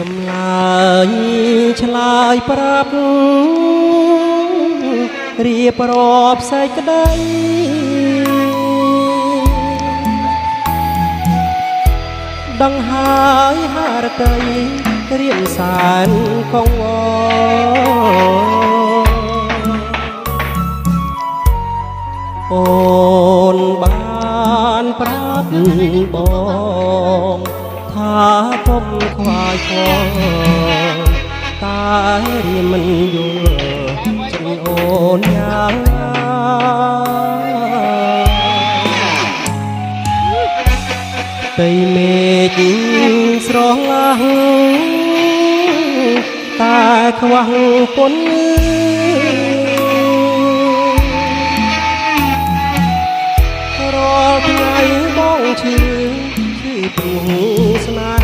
ចម្លើយឆ្លើយប្រាប់រៀបរាប់សេចក្តីដឹងហើយហារតីរៀនសានកងវអូនបានប្រាប់បងថាកុំខ្វាយខ្វល់តែរៀនមិនយល់ចិនអូនយ៉ាងណាតែមេឃស្រឡាស់តែខ្វះពុនរាល់ថ្ងៃបងឈឺព្រោះស្នេ